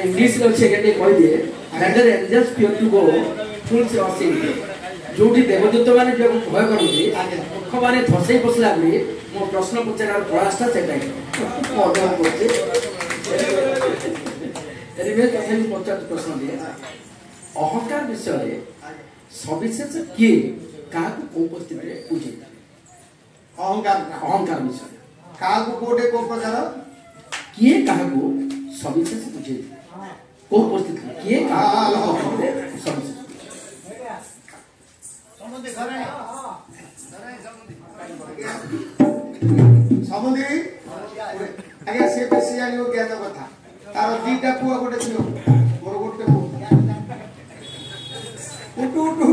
English रे अच्छे के कहि दिए मैटर angels fear to go fool से असिन जोटी देवदूत माने जो भय करନ୍ତି मुख माने धसई बसला बली मो प्रश्न पचारार प्रयासटा सेटा ऑर्डर करते एरिवे कथन पचार प्रश्न दिए अहंकार विषय रे सविशेष किए काको को उपस्थित रे पूछे अहंकार विषय काको कोटे को प्रकार किए काको सविशेष पूछे को उपस्थित किए काको सविशेष समुद्री आगे से बेसी जानियो ज्ञान कथा तार दीटा पुआ गोटे थियो मोर गोटे उटू उटू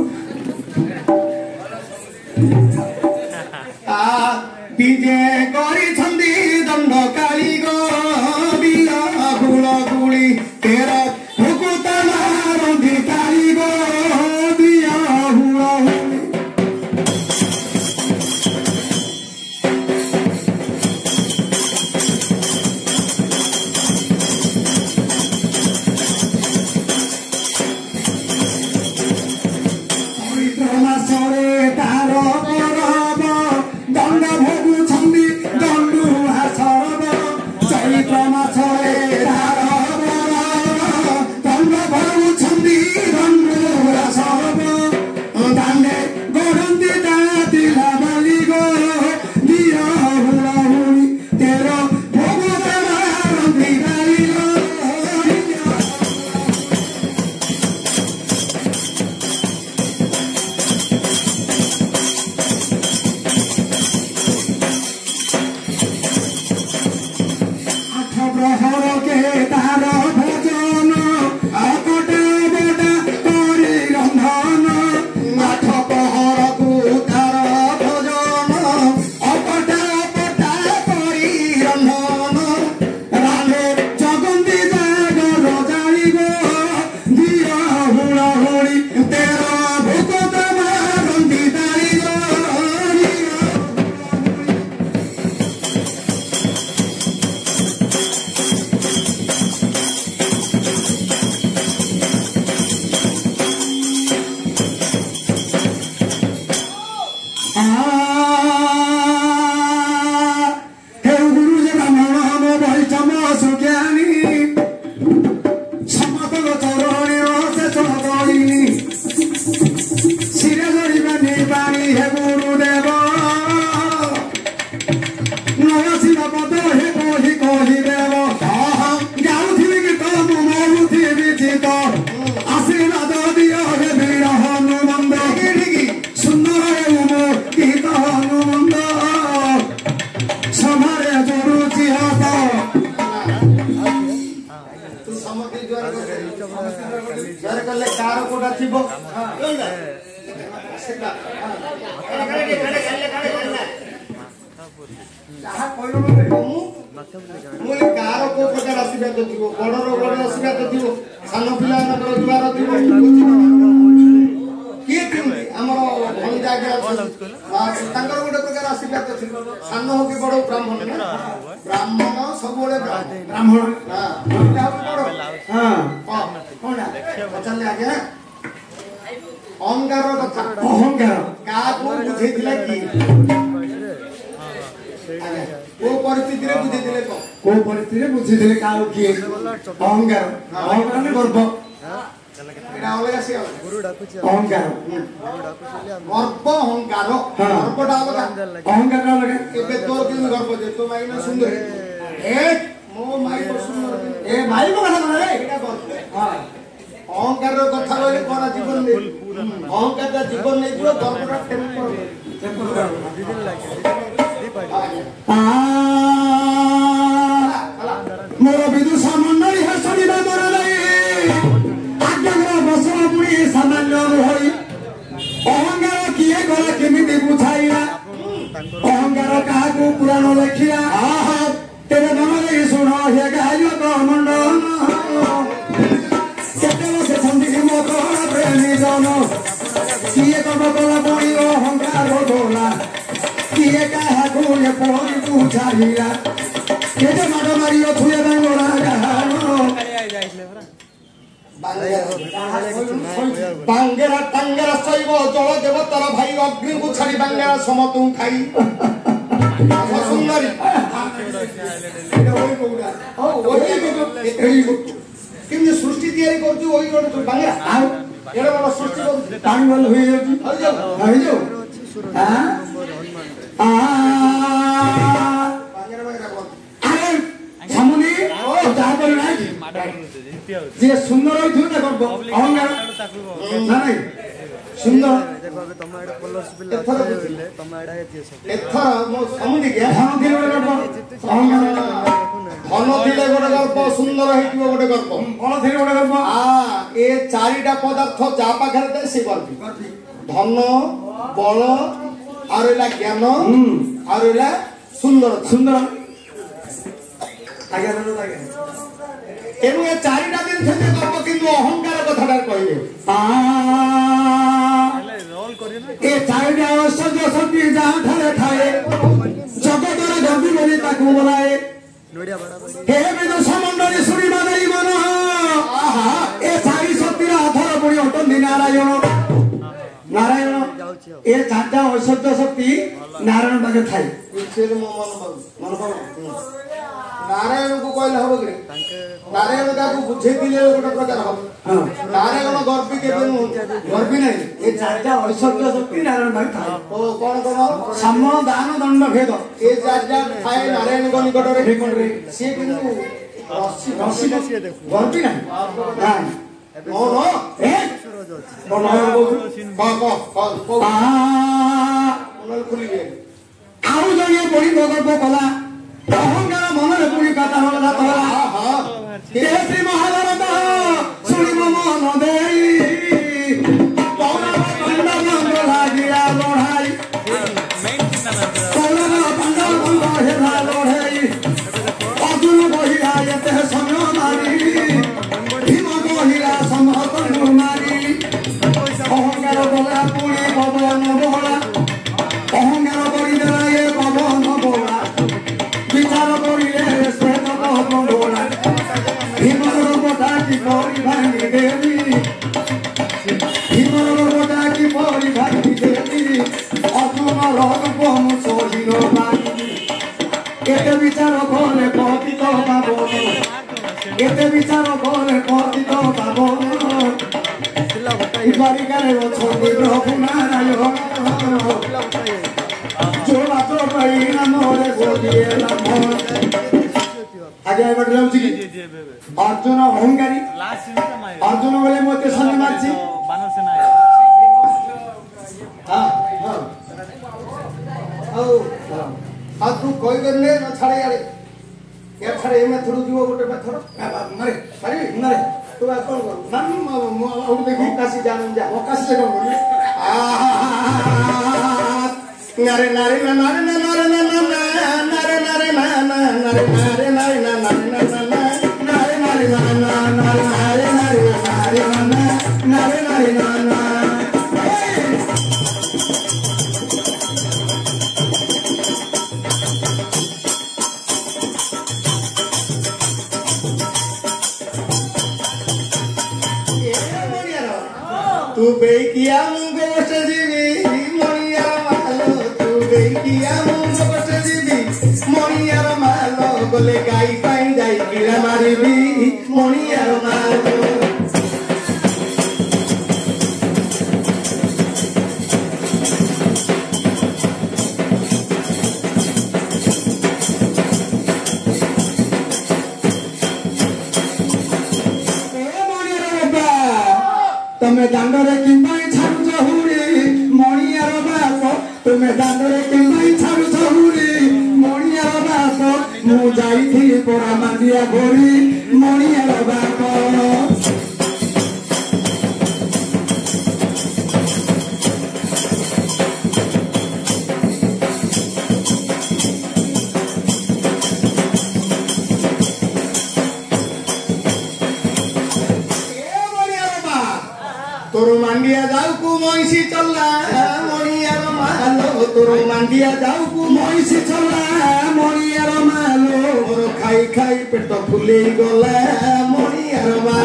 आ बीजे गरी छंदी दंड काली गो बिया गुला गुली तेरा हुकुता मारंदी काली गो बिया हुआ Kita makan Mario, tuya dan orang বাঙ্গেরা টাঙ্গেরা শৈব জল দেবতার ভাই অগ্নিକୁ ছাড়ি বাঙ্গেরা সমতু খাই সুন্দরী কিন্তু সৃষ্টি ତିଆରି କରୁଛୁ ওই ଗୋଟେ ବାଙ୍ଗେରା ଆଉ ଏଡେ ବଡ ସୃଷ୍ଟି କରୁଛୁ ପାଣି ଭଲ ହୋଇଯାଉଛି ହେଇଯାଉ যে সুন্দর হইছিল না গর্ব অহংকার না নাই সুন্দর এথর মো সমুদি কে ধন দিলে গোটে গর্ব অহংকার ধন দিলে গোটে গর্ব সুন্দর হইতিব গোটে গর্ব কোন দিলে গোটে গর্ব এ চারিটা পদার্থ যা পাখরে তে সে গর্বী ধন বল আর এলা জ্ঞান আর এলা সুন্দর সুন্দর আগে না লাগে এবং এ চারিটা দিন থেকে গর্ব কিন্তু অহংকার কথাটা কইলে এ চারিটা ঐশ্বর্য শক্তি যাহা ঠারে ঠায়ে জগতরে গর্বী বলি তাকে বলায় হে বেদ সমন্ডলী শুনিবা দেই মন এ চারি শক্তির আধার পড়ি অটন্তি নারায়ণ নারায়ণ এ চারটা ঐশ্বর্য শক্তি নারায়ণ পাখে থাই মন পাব नारायण को कहले हबो कि नारायण का को बुझे दिले गोटे प्रकार हबो नारायण गर्वी के गर्वी नहीं ए चारटा ऐश्वर्य शक्ति नारायण भाई थाए ओ कोन कोन सम दान दंड भेद ए चारटा थाए नारायण को निकट रे निकट रे से किंतु रसी गर्वी नहीं नहीं नो नो ए कोन को उनल खुली गे आउ जने बड़ी गगर्भ कला अहंकार मनरे पुरी कथा होला तोला हे श्री महाभारत सुनि मन देई पौरव पांडव मंद लागिया लड़ाई पौरव पांडव मंद हेला लड़ाई अर्जुन कहिला एते समय मारी भीम कहिला समहत मारी अहंकार बोला पुरी पवन बोला अहंकार करि देला ए पवन बोला विचार करिले श्वेत बोला भीमर बोटा की परी भांगी देवी भीमर बोटा की परी भांगी देवी अर्जुन रूप मुसोहिन बानी एते विचार कले पतित पावन एते विचार कले पतित पावन द्वारिकारे अछन्ति प्रभु नारायण जोड़ा चोपाई नामरे गोदिए नाम आगे आगे बढ़ जाउची कि अर्जुन अहंकारी अर्जुन बोले मते संग मारची बानर सेना हां हां आ तू कोई करले न छाड़े यारे या छाड़े एमे थोड़ू जीवो गोटे पत्थर मारे मारे मारे तू आ कोन कर नन और देखि काशी जानन जा काशी से कोन नारे नारे नारे नारे नारे नारे नारे नारे नारे नारे नारे नारे तू बेकिया मुंगो सजीवी मोरिया मालो तू बेकिया मुंगो सजीवी मोरिया मालो बोले गाई पाई जाई किरा मारिबी मोरिया मालो तमे दांडरे किंबाई छाड़ू जहुरी मणियार बाप तमे दांडरे किंबाई छाड़ू जहुरी मणियार बाप मु जाईथि पोरा मांदिया गोरी मणियार बाप तोर मांडिया जाऊ को मोइसी चल्ला मणियार मालो तोर मांडिया जाऊ को মহিষী চলা মরিয়ার মালো খাই খাই পেট ফুলেই গলা মরিয়ার মা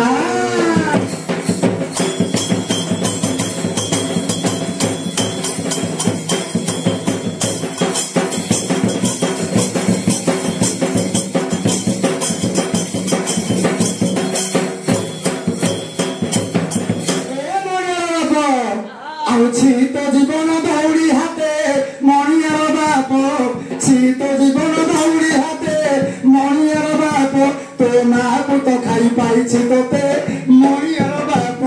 শীত জীবন দৌড়ি হাতে মণিয়ার বাপ শীত জীবন দৌড়ি হাতে মণিয়ার বাপ তো না পুত খাই পাইছি তোতে মণিয়ার বাপ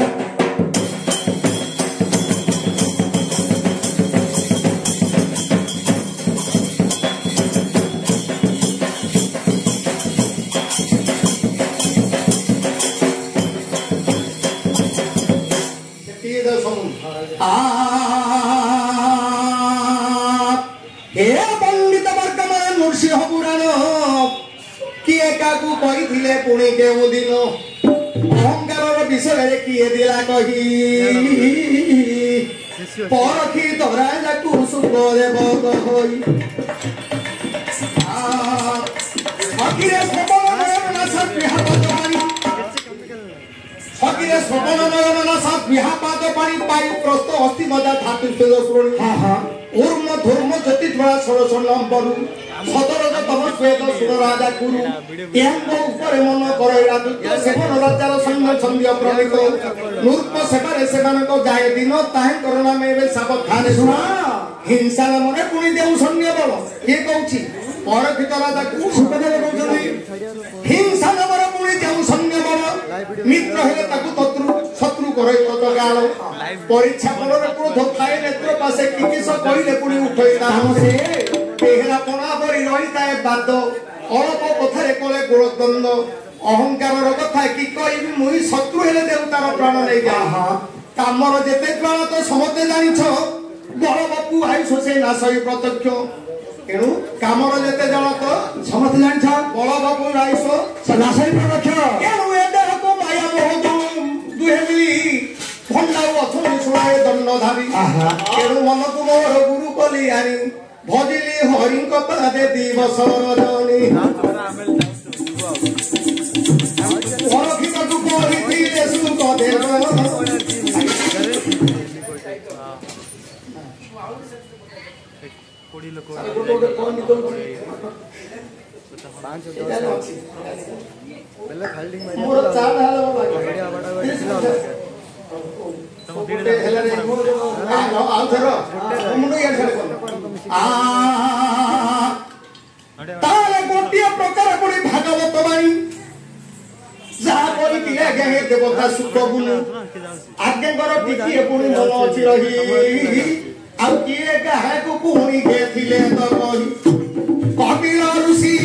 পণ্ডিত বর্তমান মুর্শিহ পুরাণ কিଏ କାକୁ କହିଥିଲେ ପୁଣି କେଉଁ ଦିନ ଅହଙ୍କାରର ବିଷୟରେ କିଏ ଦେଲା କହି ପରଖି ଧରା ଯାକୁ ସୁଖ ଦେବ କହି ଫକୀରେ ଶ୍ରବଣ ନୟନ ସାତ ବିହାପାଦ ପାଣି ପାୟୁ ପ୍ରସ୍ତ ଅସ୍ଥି ମଜା ଧାତୁ ସ୍ୱେଦ ଶ୍ରୋଣୀ ऊर्म धूर्म ज्योति ज्वाला षोड़श नंबरु सदरज तम श्वेत सुर राजा गुरु यांग ऊपर मन करे राजत्व सेवन राजार सैन्य छंद्य प्रणीत नूर्प सेबारे सेमानक जाय दिन ताहे करना मेबे सावधान सुना हिंसा नामरे पुणी देउ सैन्य बल के कहउची परखित राजा को सुखदेव कहउछनी हिंसा नामरे पुणी देउ सैन्य बल मित्र हेले ताकु शत्रु करे तत गाल परीक्षा फलरे क्रोध खाए नेत्र पासे किकिस कइले पुणी उठई नाम से पेहरा पणा परि रहिताए बाद अल्प कथारे कले गोळद्वंद अहंकारर कथा कि कइबि मुई शत्रु हेले देवतार प्राण नै जा कामर जेते ज्वाला तो समते जानिछ बड़ बापू आयुष से नासई प्रत्यक्ष एणु कामर जेते ज्वाला तो समते जानिछ बड़ बापू आयुष से नासई प्रत्यक्ष एणु एदे को माया मोह दुहे मिली भंडाऊ अछनी सुनाए दंडधारी एणु मन को मोर गुरु कली आनी भजिली हरिंक पादे दिवस रजनी परखित तु कहिथिले सुख देव कोडी लोक पहले फील्डिंग में मोर चाल हालो बढ़िया बड़ा दिला तम धीरे हेला रे आ थर मुंड यार छले ताले गोटिया प्रकार कोडी भागवत बाणी जा कोई किले गहे देवता सुख बुनु आगे गर टिकी पुणी मन अछि रही आ किए काहे को पुणी गेथिले तो कहि कपिल ऋषि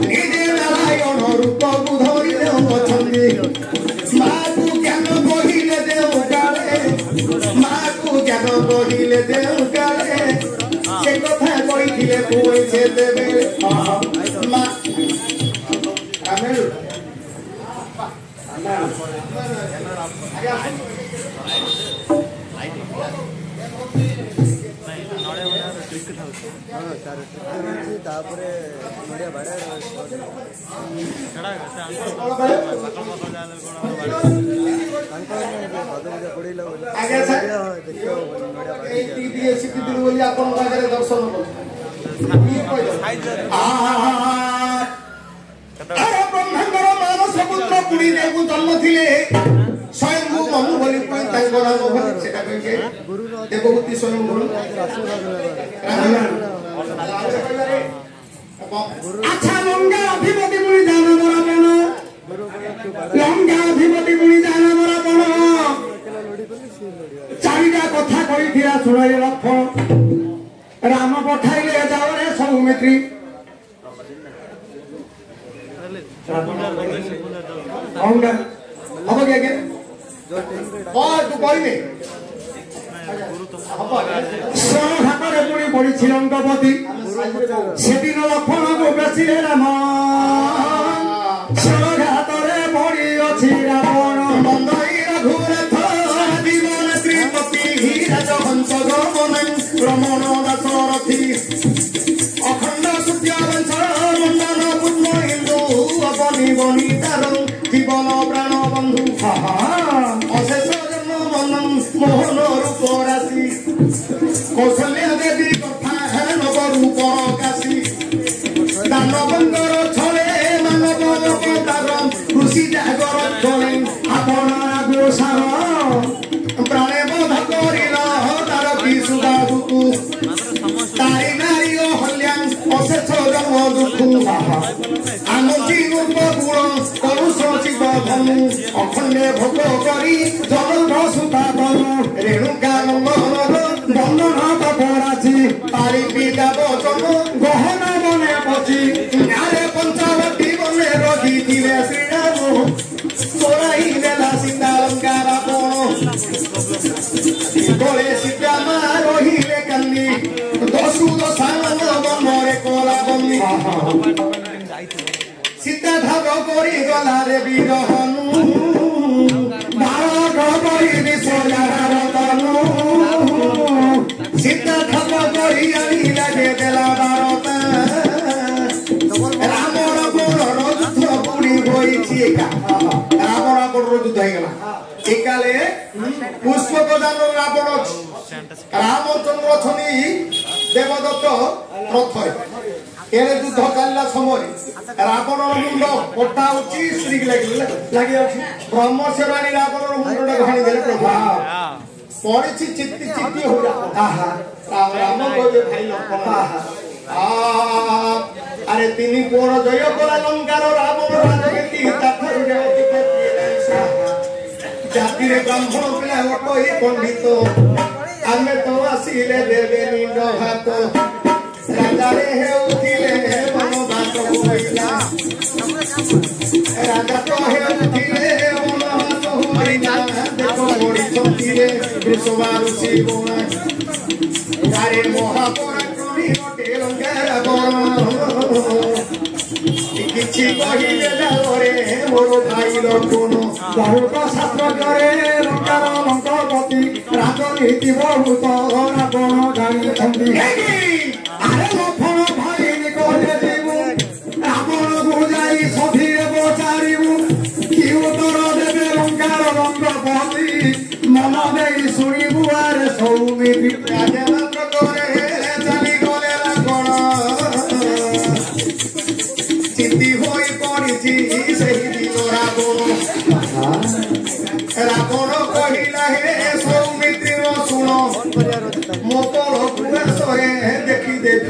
निजे नारायण रूप बुधरी देव छन्दी माकु ज्ञान कहिले देव काले माकु ज्ञान कहिले देव काले से कथा कहिथिले कोई से देबे मा आमेल तापरे नडिया भाडा छडा आगे सर देखियो नडिया भाडा टीडी सिटी दिल बोली आपन बागरे दर्शन कर अरे ब्रह्मांडर मानस पुत्र पुणी देवु जन्म थिले स्वयंभू मनु बोली पुणी तांको नाम बोली सेटा कहिके देवभूति स्वयंभू अच्छा लंगा अधिपति मुनि जाना मोरा पण लंगा अधिपति मुनि जाना मोरा पण चारिटा कथा कहिथिया सुनाई लक्ष्मण राम पठाइले जाओ रे सौमित्री लंगा अब के के और तू कहने घाटे पुणी पड़ी लंकापति से दिन लक्ष्मण को बेसिले राम घात पड़ी अच्छी रावण बंदई रघुनाथ जीवन श्रीपति राजहंस गमन रमण दासरथी बनी बनी तार जीवन प्राण बंधु अशेष जन्म मन मोहन रूप राशि कौशल्या देवी कथा नव रूप काशी दानवंगर छले मानव अवतार कृषि जागर चले आपण गोसार प्राणे बोध करिल तार कि सुबाधुकु तारी नारी हल्यां अशेष जन्म दुःख आनंदी रूप गुण करुष शिव धनु अखंडे भोग करी जन सुता तनु रेणुका नंदन बंधन तपरासी तारी पिता वचन गहन बने पची नारे पंचावटी बने रही दिले श्रीराम सोराई देला सीता लंकार गले सीता मा रहिले कान्दी दसु दशानन बनरे कोला बन्दी सीता धाग करी गला रे वीर हनु भारत करी दिशोलार तनु सीता धाग करी आनी लागे देला भारत रामर गोर युद्ध पुणी होईछि एका रामर गोर युद्ध हेगला एकाले पुष्पक दान रावण रामचंद्र छनी देवदत्त रथरे एरे युद्ध चलला समय रावण मुंड कटा उची स्त्री लगी अछि ब्रह्मशराणी रावण मुंड घाणी देले प्रभु पड़िछि चित्ती चित्ती हो जा आहा राम कहले भाई लक्ष्मण अरे तिनी पोर जय कला लंकार रावण राजनीति ताथरु रे जाति रे ब्राह्मण पिला कोई पंडित आमे तो आसीले देवे निंद हाथ राजा रे हेउथिले मन बात होइला राजा तो हेउथिले मन बात होइला देखो मोड़ी छंतीरे विश्ववारु शिवना गारे महापराक्रमी ओटे लंकार बन किछि कहिले जाओरे मोर भाई लखन बहुत शास्त्र करे लंकार लंकापति राजनीति बहुत रावण जानी छंदी अरे लखन भाई निकले जीवु रावण को जाई सधीरे बचारिबु कि उत्तर देवे लंकार लंकापति मन देई सुनिबु आरे सौमिति राजमंत्र करे चली गले लखन चित्ती होई पड़िछि सेहि दिन रावण कहिला हे सौमित्री शुण मोतल कुआसरे देखी देवी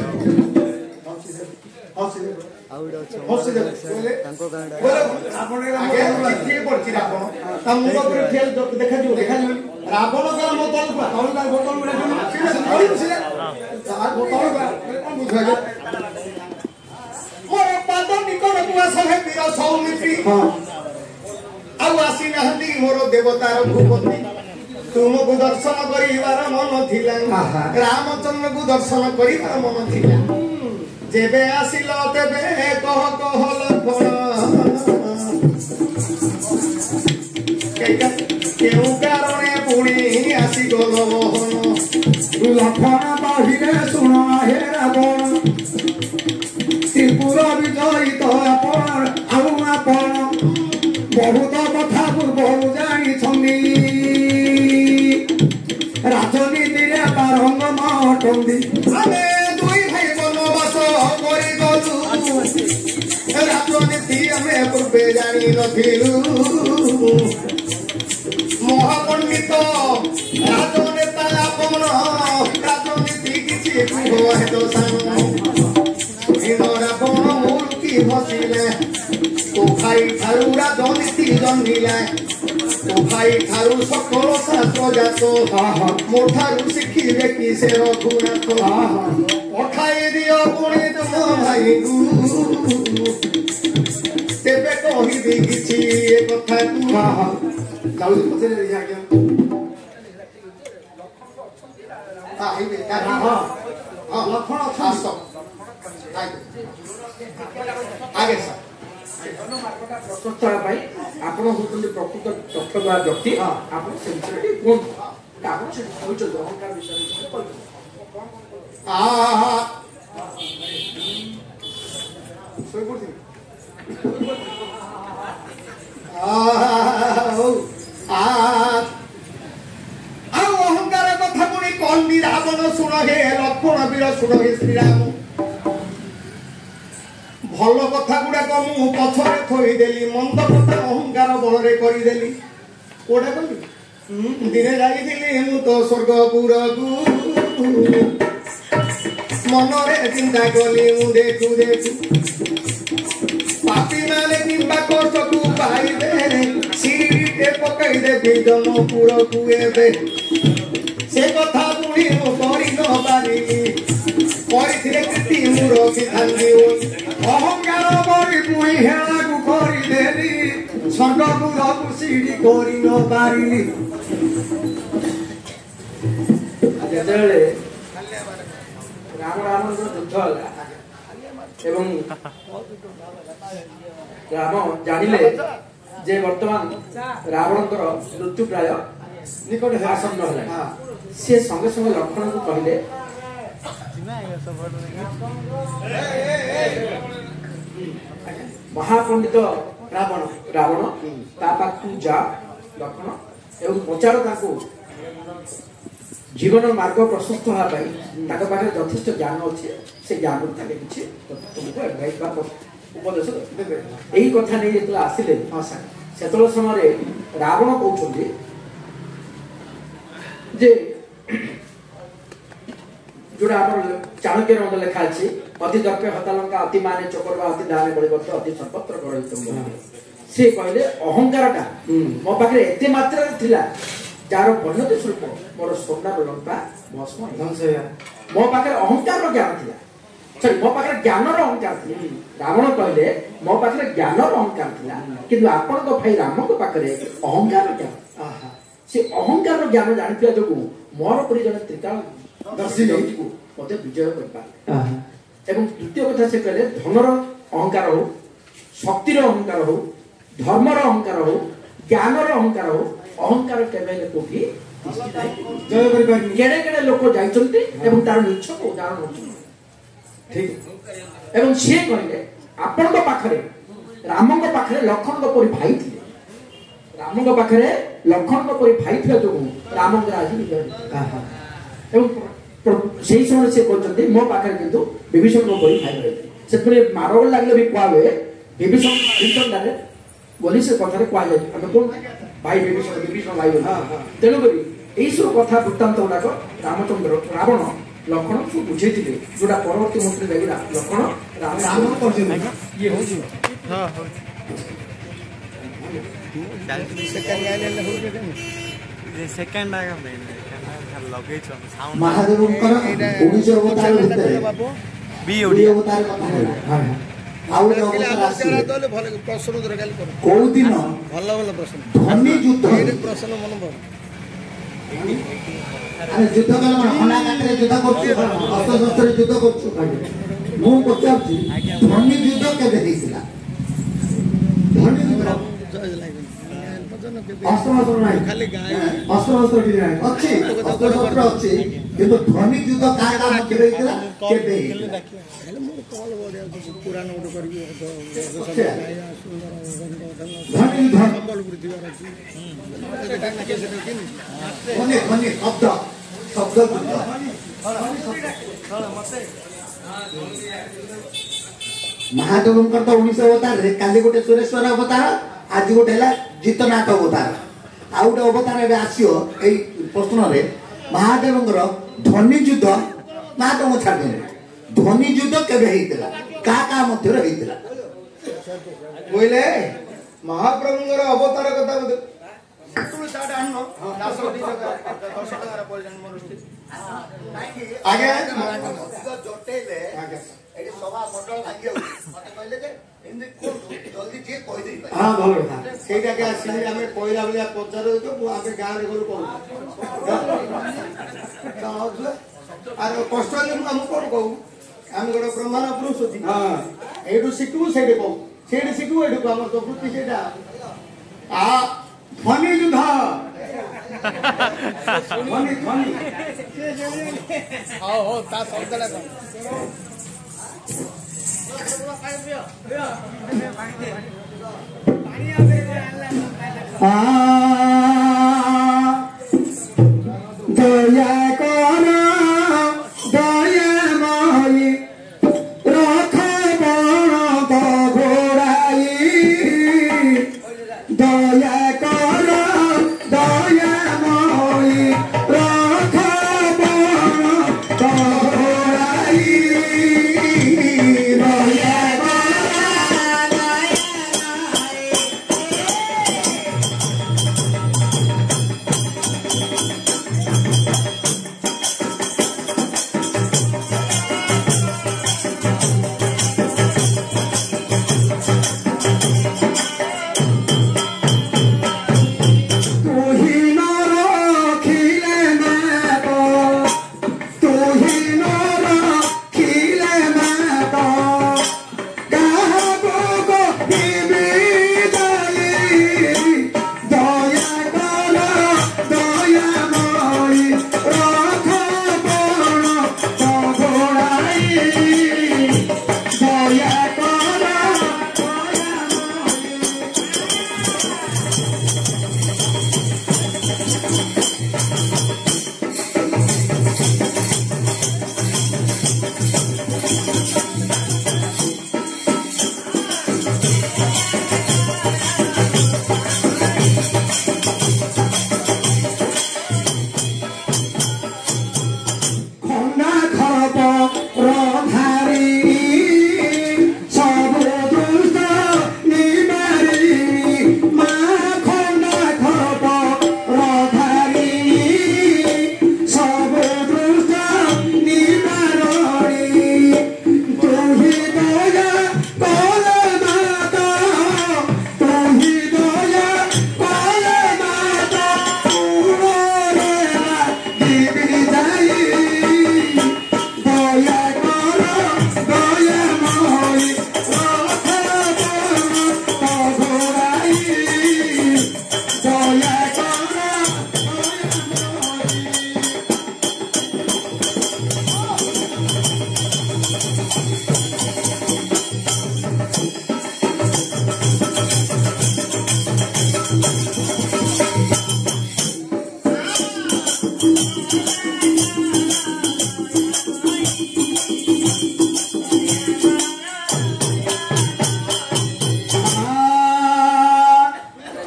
मोर पाद निकट कुआसरे वीर सौमित्री आसी नहती मोर देवतार भूपति तुमको दर्शन करिवार मन थिला रामचंद्र को दर्शन करिवार मन थिला जेबे आसिल तेबे कह कह लखन केउ कारणे पुणी आसी गल मोहन लखन बाहिरे सुन हे रावण त्रिपुर विजयी तो आपण आउ आपण बहुत कथा पूर्व जानी राजनीति रे पारंगम अटंदी आमे दुई भाई बनवास करी गलु राजनीति आमे पूर्वे जानी नथिलु महापंडित राजनेता आपण राजनीति किछि कुहो हे दोसान रावण मूर्ति भसिले तो भाई ठारू राजनीति जन्मिला तो भाई ठारू सकल शास्त्र जात मो ठारू शिखिबे कि से रघुनाथ पठाई दियो पुणी तुम भाई तेबे कहिबी किछि ए कथा तू जाऊ पछे रे आज्ञा आइबे लखन खास आगे सर प्रस्तुत आप प्रकृत तथ्य व्यक्ति आप अहंकार विषय ଅହଙ୍କାର କଥା ପୁଣି କଲି ରାବଣ ଶୁଣ ହେ ଲକ୍ଷ୍ମଣ ବୀର ଶୁଣ ହେ ଶ୍ରୀରାମ ଭଲ କଥା ଗୁଡାକ ମୁଁ ପଛରେ ଥୋଇଦେଲି ମନ୍ଦ କଥା ଅହଙ୍କାର ବଳରେ କରିଦେଲି କୋଉଟା କଲି ଦିନେ ଯାଇଥିଲି ମୁଁ ତ ସ୍ୱର୍ଗପୁରକୁ ମନରେ ଚିନ୍ତା କଲି ମୁଁ ଦେଖୁ ଦେଖୁ ପାପି ମାନେ କିମ୍ବା କଷ୍ଟକୁ ପାଇବେ ସିରିଟେ ପକେଇଦେବି ଜନପୁରକୁ ଏବେ ସେ କଥା ପୁଣି ମୁଁ କରି ନ ପାରିଲି କରିଥିଲେ କୀର୍ତ୍ତି ମୁଁ ରଖିଥାନ୍ତି ଅହଙ୍କାର କରି ପୁଣି ହେଳାକୁ କରିଦେଲି ସ୍ୱର୍ଗପୁରକୁ ସିରି କରି ନ ପାରିଲି ଯେତେବେଳେ ରାମ ରାବଣଙ୍କର ଯୁଦ୍ଧ ହେଲା ଏବଂ ରାମ ଜାଣିଲେ ଯେ ବର୍ତ୍ତମାନ ରାବଣଙ୍କର ମୃତ୍ୟୁ ପ୍ରାୟ ନିକଟ ଆସନ୍ନ ହେଲା ସେ ସଙ୍ଗେ ସଙ୍ଗେ ଲକ୍ଷ୍ମଣଙ୍କୁ କହିଲେ ମହାପଣ୍ଡିତ ରାବଣ ତା ପାଖକୁ ଯା ଲକ୍ଷ୍ମଣ ଏବଂ ପଚାର ତାଙ୍କୁ ଜୀବନ ମାର୍ଗ ପ୍ରଶସ୍ତ ହେବା ପାଇଁ ତାଙ୍କ ପାଖରେ ଯଥେଷ୍ଟ ଜ୍ଞାନ ଅଛି ସେ ଜ୍ଞାନରୁ ତାকে କିଛି ତୁମକୁ ଆଡଭାଇସ୍ ବା ଉପଦେଶ ଦେବେ ଏହି କଥା ନେଇ ଯେତେବେଳେ ଆସିଲେ ସେତେବେଳେ ସମୟରେ ରାବଣ କହୁଛନ୍ତି ଯେ ଯୋଉଟା ଆମର ଚାଣକ୍ୟର ମଧ୍ୟ ଲେଖା ଅଛି ଅତି ଦର୍ପେ ହତାଲଙ୍କା ଅତି ମାନେ ଚକର ଅତି ଦାନେ ବଳିବଦ୍ଧ ଅତି ସର୍ବତ୍ର ଗଣିତ ସେ କହିଲେ ଅହଙ୍କାରଟା ମୋ ପାଖରେ ଏତେ ମାତ୍ରାରେ ଥିଲା ଯାହାର ପରିଣତି ସ୍ୱରୂପ ମୋର ସ୍ୱର୍ଣ୍ଣର ଲଙ୍କା ଭସ୍ମ ମୋ ପାଖରେ ଅହଙ୍କାରର ଜ୍ଞାନ ଥିଲା ସରି ମୋ ପାଖରେ ଜ୍ଞାନର ଅହଙ୍କାର ଥିଲା ରାବଣ କହିଲେ ମୋ ପାଖରେ ଜ୍ଞାନର ଅହଙ୍କାର ଥିଲା କିନ୍ତୁ ଆପଣଙ୍କ ଭାଇ ରାମଙ୍କ ପାଖରେ ଅହଙ୍କାରର ଜ୍ଞାନ ସେ ଅହଙ୍କାରର ଜ୍ଞାନ ଜାଣିଥିବା ଯୋଗୁଁ ମୋର ପରି ଜଣେ ତ୍ରିକାଳ ଦର୍ଶୀକୁ ମତେ ବିଜୟ କରିପାରିଲେ ଏବଂ ଦ୍ୱିତୀୟ କଥା ସେ କହିଲେ ଧନର ଅହଙ୍କାର ହଉ ଶକ୍ତିର ଅହଙ୍କାର ହଉ ଧର୍ମର ଅହଙ୍କାର ହଉ ଜ୍ଞାନର ଅହଙ୍କାର ହଉ ଅହଙ୍କାର କେବେ ହେଲେ କୋଉଠି ଜୟ କରିପାରିନି କେଡ଼େ କେଡ଼େ ଲୋକ ଯାଇଛନ୍ତି ଏବଂ ତାର ନିଚ୍ଛକ ଉଦାହରଣ ହଉଛନ୍ତି ଠିକ ଏବଂ ସିଏ କହିଲେ ଆପଣଙ୍କ ପାଖରେ ରାମଙ୍କ ପାଖରେ ଲକ୍ଷ୍ମଣଙ୍କ ପରି ଭାଇ ଥିଲେ ରାମଙ୍କ ପାଖରେ ଲକ୍ଷ୍ମଣଙ୍କ ପରି ଭାଇ ଥିବା ଯୋଗୁଁ ରାମଙ୍କର ଆଜି ବିଜୟ ଏବଂ ସେଇ ସମୟରେ ସେ କହିଛନ୍ତି ମୋ ପାଖରେ କିନ୍ତୁ ବିଭୀଷଣଙ୍କ ପରି ଭାଇ ରହିଥିଲେ ସେଥିରେ ମାରଗୋଳ ଲାଗିଲେ ବି କୁହା ହୁଏ ବିଭୀଷଣ ବୋଲି ସେ କଥାରେ କୁହାଯାଏ ଆମେ କଣ ଭାଇ ବିଭୀଷଣ ଭାଇ ବୋଲି ତେଣୁକରି ଏଇସବୁ କଥା ବୃତ୍ତାନ୍ତ ଗୁଡାକ ରାମଚନ୍ଦ୍ର ରାବଣ ଲକ୍ଷ୍ମଣଙ୍କୁ ବୁଝେଇଥିଲେ ଯୋଉଟା ପରବର୍ତ୍ତୀ ମୁହୂର୍ତ୍ତରେ ଯାଇକି ଲକ୍ଷ୍ମଣ ରାମ ଇଏ ହଉଛି ମହାଦେବଙ୍କର 19 ଅବତାର ଭିତରେ ଅବତାର କଥା ହେଲା ଆଉ ଗୋଟେ ଅବତାର ଆସିଲେ କୋଉ ଦିନ ଧନୀ ଯୁଦ୍ଧ ଆରେ ଯୁଦ୍ଧ କଲେ କଣ ହନା କାଠରେ ଯୁଦ୍ଧ କରୁଛୁ ଅସ୍ତ୍ର ଶସ୍ତ୍ରରେ ଯୁଦ୍ଧ କରୁଛୁ ମୁଁ ପଚାରୁଛି ଧନୀ ଯୁଦ୍ଧ କେବେ ହେଇଥିଲା ଧନୀ ଯୁଦ୍ଧ ଅସ୍ତ୍ର ନାହିଁ ଅସ୍ତ୍ର କିଛି ନାହିଁ ଅଛି ଅସ୍ତ୍ର ଅଛି କିନ୍ତୁ ଧନୀ ଯୁଦ୍ଧ କାହା କାହା ମଧ୍ୟରେ ହେଇଥିଲା କେବେ ହେଇଥିଲା ମହାଦେବଙ୍କର ତ 19 ଅବତାରରେ କାଲି ଗୋଟେ ସୁରେଶ୍ୱର ଅବତାର ଆଜି ଗୋଟେ ହେଲା ଜିତନାଥ ଅବତାର ଆଉ ଗୋଟେ ଅବତାର ଏବେ ଆସିବ ଏଇ ପ୍ରଶ୍ନରେ ମହାଦେବଙ୍କର ଧନୀ ଯୁଦ୍ଧ ମହାଦେବ ଛାଡ଼ିଦେଲେ ଧନୀ ଯୁଦ୍ଧ କେବେ ହେଇଥିଲା କାହା କାହା ମଧ୍ୟରେ ହେଇଥିଲା କହିଲେ ମହାପ୍ରଭୁଙ୍କର ଅବତାର କଥା ଆଜ୍ଞା ଜଟେଇଲେ ଏଠି ସଭା ମଣ୍ଡଳ ଭାଙ୍ଗି ଯାଉଛି ମତେ କହିଲେ ଯେ ଜଲ୍ଦି ଟିକେ କହିଦେଇ ହଁ ଭଲ କଥା ସେଇଟାকে ଆସିଲି ଆମେ କହିଲା ଭଳିଆ ପଚାରୁ ଆମେ ଗାଁରେ ଗଲୁ କହୁଛୁ আর কষ্ট হলে আমি কোন কহু আমি গোটে ব্রহ্মাণ পুরুষ অছি এইটু শিখবু সেইটি কহু সেইটি শিখবু এইটু আমার তো বৃত্তি সেইটা ধ্বনি যুদ্ধ ধ্বনি ধ্বনি হো তা শব্দটা दया कर दयामयी रख बण घोड़ाई दया कर दयामयी रख बण घोड़ाई दया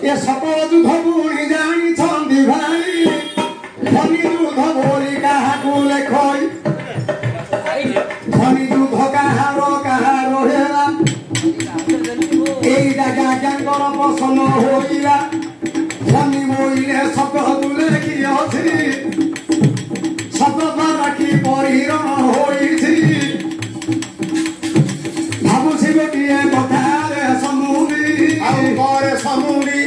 ये सकल युद्ध बुणी जानी छंदी भाई धनी युद्ध बोली काहाकु लेखई धनी युद्ध काहारो हेला एई जागा ज्ञानकर प्रसन्न होइला धनी बोइले सकल लेखि अछि सकल राखी परिरण होइछि भाबुछि गोटिए कथारे समुदी आउ करे समुदी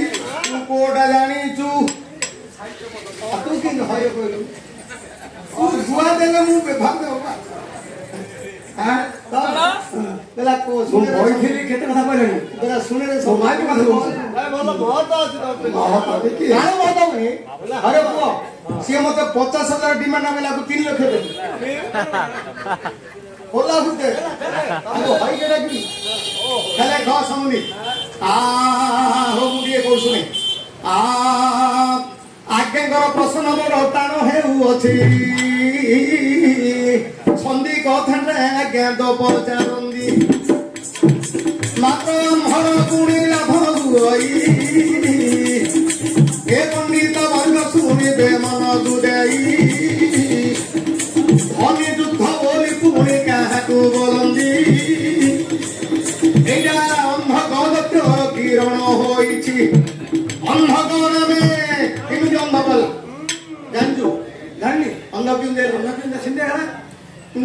कोडा जानिचु तू कि हय कोइलु ओ गुआ देले मु भाग दे बाबा हां बेला को सुने होइथिली केते कथा कहलेनी बेला सुने रे सब माइक कथा अरे बोलो बहुत अछि बहुत देखि काहे बहुत होनी अरे बुआ सिए मते 50,000 डिमांड आवेला को 3 लाख दे होला हुते आगो हई केडा कि खाले ख समुनी आ हो मुडिए को सुने आज्ञाकर प्रश्न मोर टाण हेउअछि सन्धि कथारे आज्ञा तो पचारंदी मात्र मोर गुणी लाभ हुई ए पंडित वर्ग शुणिबे मन दुदाई अनि युद्ध बोली पुणी काहाकु बोलंदी एटा अंधकवच किरण होइछि अंधकरण में किमि अंधकल जानजु जानि अंधकिन दे सिंधे हरा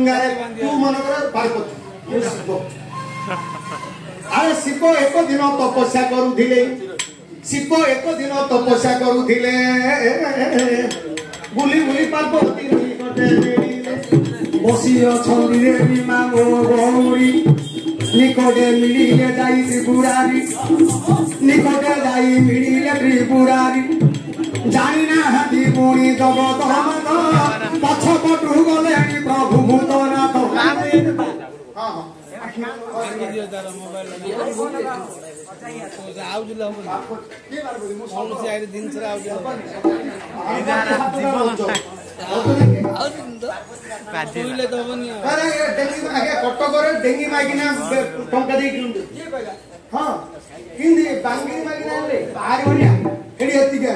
गारे तू मन कर पार कर अरे शिव एक दिन तपस्या करुथिले शिव एक दिन तपस्या करुथिले बुली बुली पार्वती निकटे मिलिले बसी अछंदी रे बीमा गो गौरी निकटे मिलिले जाई त्रिपुरारी निकटे जाई मिलिले त्रिपुरारी जानी ना हाथी पुणी जगत मत पछ पटु गले प्रभु भूतनाथ हां हां कटक डेंगी मागिना टंका हाँ किंदी बांगी मागिना बाहर बढ़िया एडी एतिके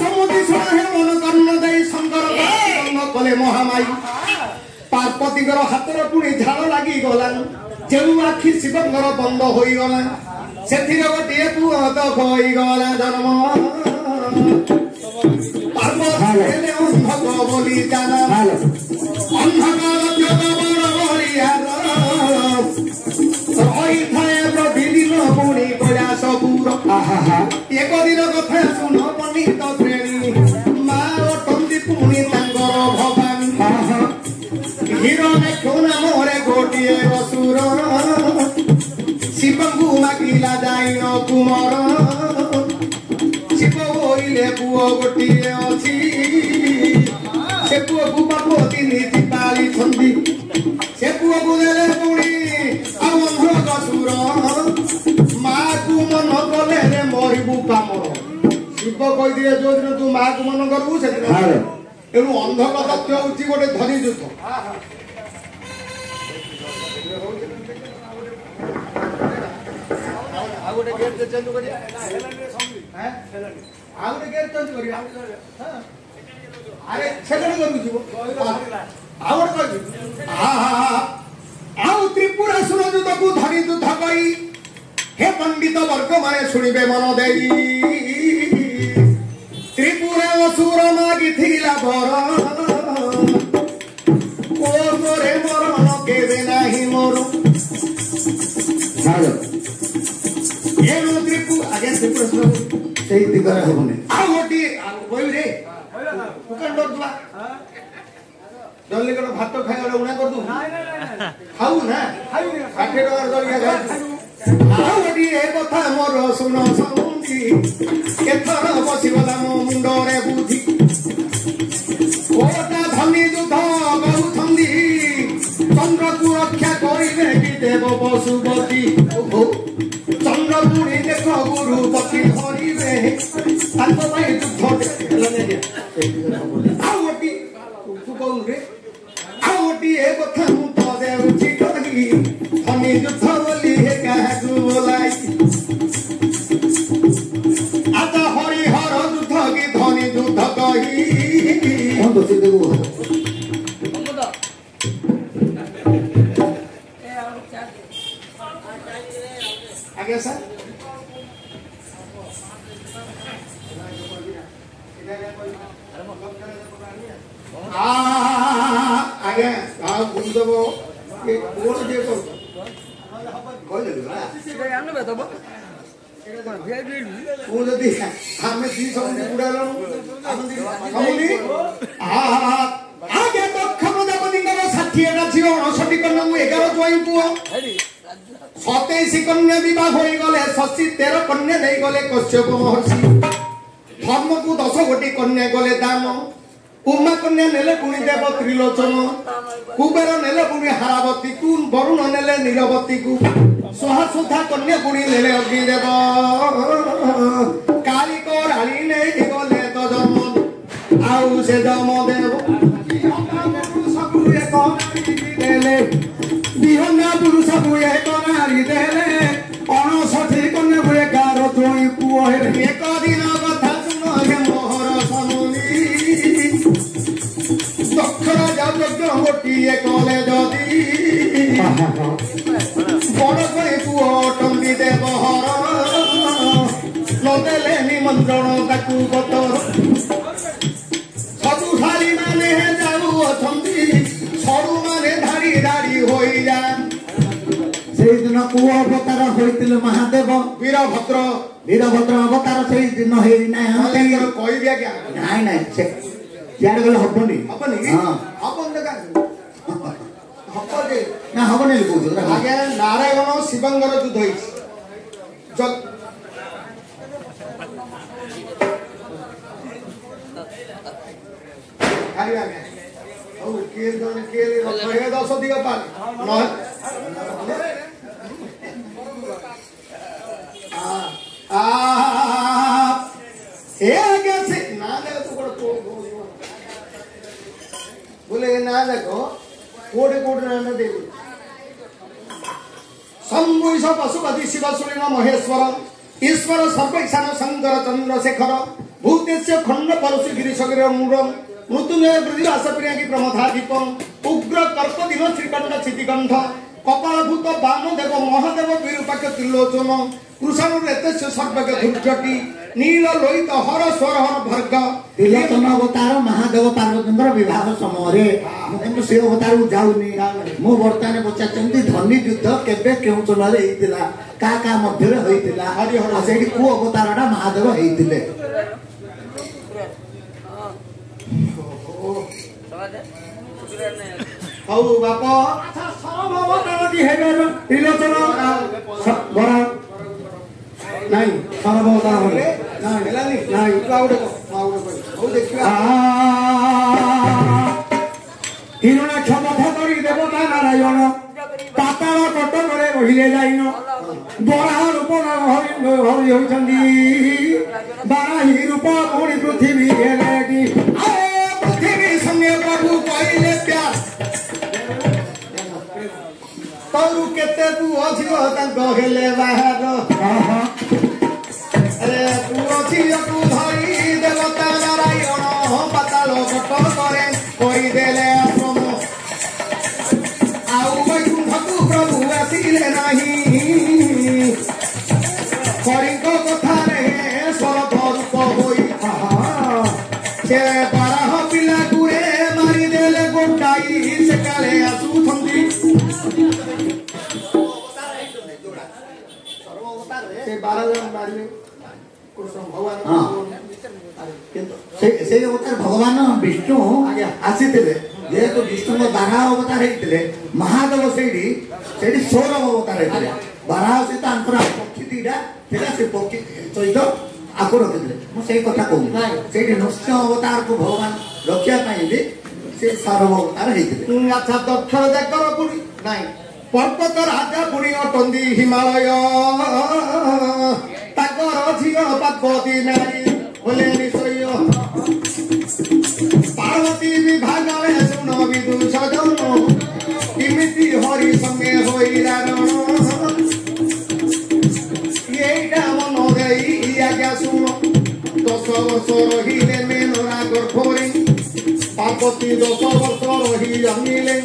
समुद्री सुन हे मन कर्ण दे शंकर कले महामाई पार्वती हाथर पुणी झाड़ लगी गला जो आखि शिवंकर बंद हो गला से गोटे पुआ तो गला जन्म पार्वती अंधक बोली जान प्रतिदिन पुणी प्रयास पूर एक दिन कथा शुण पंडित श्रेणी माँ अटंती पुणी भगवान हिरण्यक्ष नाम गोटे असुर शिव को मागिला जाइन कुमार शिव बोले पुओ गोटे अच्छी से पुओ को पार्वती नीति पाली से पुओ को देले पुणी असुर माँ को मन कले मरबू कामर शिव कही जो दिन तू माँ को मन करबू से एणु अंधक तथ्य हूँ गोटे धनी युद्ध त्रिपुरा सुर युद्ध को धनी युद्ध कही हे पंडित वर्ग माने शुणिबे मन देई त्रिपुरा असुर मागी थिला वर कोरे मरण केबे नाही मोर एनो त्रिपुरा आगे त्रिपुरा सुर सेही दिगरा होने आ गोटी कोई रे कुकन डोदवा जल्दी करो भात खाइ वाला उना कर दू खाऊ ना 60 टका जल्दी खा आ गोटी ए कथा मोर सुन समुंदी केथर बसिबला मो मुंडरे बुद्धि ओटा धनी युद्ध बहुथंदी चंद्र को रक्षा करिबे कि देव पशुपति चंद्र पुणी देख गुरुपति हरिबे ताको भाई युद्ध आवटी तू कहू रे आवटी ए कथा मु तो देउची कही धनी युद्ध बोली हे काहू बोलाई आता हरिहर युद्ध की धनी युद्ध कही कौन तो से देबो आगे सर आगे बुझ देव ये कोन जे को कोइ दे ना से आने बे तब वो जदी हमें दी समुद्र उड़ालो समुद्री आगे तो खमदा बदिंगर 60 ना जीव 69 कन्या 11 जोई पुओ 27 कन्या विवाह होई गले 13 कन्या देई गले कश्यप महर्षि धर्म को 10 गोटी कन्या गले दान उमा कन्या नेले पुणी देव त्रिलोचन कुबेर नेले पुणी हारावती को वरुण नेले नीरवती को सहसुधा कन्या पुणी नेले अग्निदेव काली को रानी ने गले तो जन्म आउ से जन्म देव सब एक देले बिहंगा पुरुष को एक नारी देले 59 कन्या को 11 जोई पुओ एक दिन कथा सुन हे मोहर समुनी दक्षरा यज्ञ गोटे कले जदि बड़ कोई पुओ टंगी देव हर नदेले निमंत्रण ताकू बतर सबुधारी माने जाऊ अछंती सरू माने धारी धारी होई जा सेई दिन पुओ अवतार होइतिले महादेव वीरभद्र अवतार सेई दिन हेई ना कहि दिया क्या नाही नाही से यार गले हबनी हां हबन लगा हबदे ना हबने बोल आगे नारायण शिवंगर युद्ध होई जग खाली आगे ओ ଆଉ କିଏ ଜଣେ କିଏ ରଖେ 10 ଦିଗ ପାରେ ए आगे से ना देखो तो बोले ना देखो कोड़े कोड़े ना देखो शंभुष पशुपति शिव सुलिन महेश्वर ईश्वर सर्वेक्षण शंकर चंद्रशेखर भूतेश्य खंड परशु गिरीशगिर मूलम मृत्युंजय वृद्धिवास प्रियांकी प्रमथाधिपम उग्र कर्क दिन श्रीकंठ क्षितिकंठ कपालभूत वामदेव महादेव विरूपाक्ष त्रिलोचन कृषाणु एतस्य सर्वज्ञ दुर्जटी नील लोहित हर स्वर हर भर्ग त्रिलोचन अवतार महादेव पार्वतींकर विवाह समय किंतु से अवतार जाऊनी मु बर्तमान पचारछंती धनी युद्ध केबे केउ चलारे हेतिला का मध्य रे होइतिला हरि हर सेठी को अवतारडा महादेव हेतिले हौ बापा अच्छा सर्व अवतार दि हेबे त्रिलोचन बरा नहीं सर्व अवतार होले नहीं हेलानी नहीं तू आउडे को हौ देखिबा हिरणा क्षमता करी देवता नारायण पाताल कटकरे रहिले जाइन बराह रूप हरि होइछन्ती बाराही रूप मोड़ी पृथ्वी हेलेटी आए पृथ्वी संगे प्रभु कहिले प्यार तोरु केते तू अछियो तांक हेले बाहर अरे तू अछियो तू धरी देवता नारायण पाताल कटकरे कहि देले आश्रम आउ वैकुंठकु प्रभु आसिले नाही हरिक कथारे स्वरथ रूप होई से बारह पिला गुरे मारी देले गोटाई से काले आसुथंती से 12 जन मारले कृष्ण भगवान से अवतार भगवान विष्णु आसीथिले जेहेतु विष्णु 12 अवतार हेतिले महादेव सेठी सोर अवतार हेतिले 12 से तांकर पक्षी दीटा थिला से पक्षी सहित आको रखिथिले मु सेही कथा कहू सेठी नृसिंह अवतार को भगवान रक्षा पाइले से सर्व अवतार हेतिले अच्छा दक्षिण जाकर पुरी नहीं पर्वत राजा पुरी अटंदी हिमालय ताकर झियो पार्वती नारी बोले निश्चय पार्वती विभाग में सुन विदुष जन किमिति हरि संगे होई रारण येटा मन देई आज्ञा सुन 10 वर्ष रहिले मेनरा गर्भरे पार्वती 10 वर्ष रही जन्मिले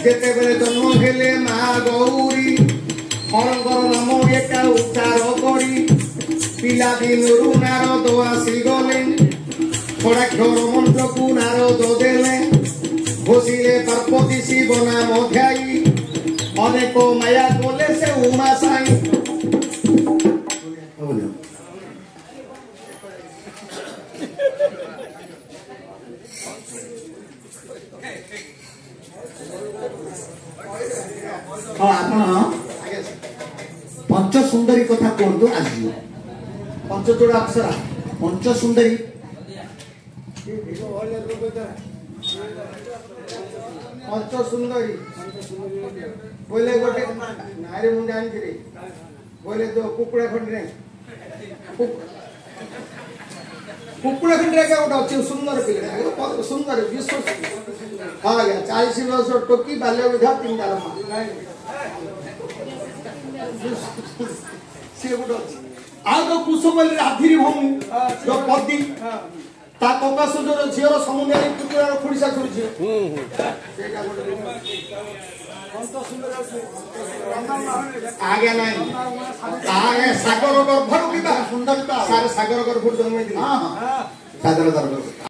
जेते बेले जन्म हेले मा गौरी हरंगर नाम एका उच्चार करी पिला दिनरु नारद आसी गले छड़ाक्षर मंत्र को नारद देले घोषिले पार्वती शिव नाम ध्याई अनेक माया बोले से उमा साई आपण पंच सुंदरी कथा कहतु आज पंचचूड़ा अप्सरा पंच सुंदरी पंच सुंदरी बोले गोटे नारी मुंडे आनी बोले तो कुकुड़ा खंडी नहीं कुकुड़ा खंडी का गोटे अच्छे सुंदर पिला सुंदर विश्व हाँ आज्ञा 40 वर्ष टोकी बाल्य विधा 3 डालमा से गोटे अच्छी आज कुसुमली राधिरी भूमि जो पदी ता कका सुजर झियर समुद्र कुकुड़ा खुड़ीसा खुड़ी झियो आगे नहीं आगे सागर गर्भ सुंदरता सागर गर्भ जन्म सागर गर्भ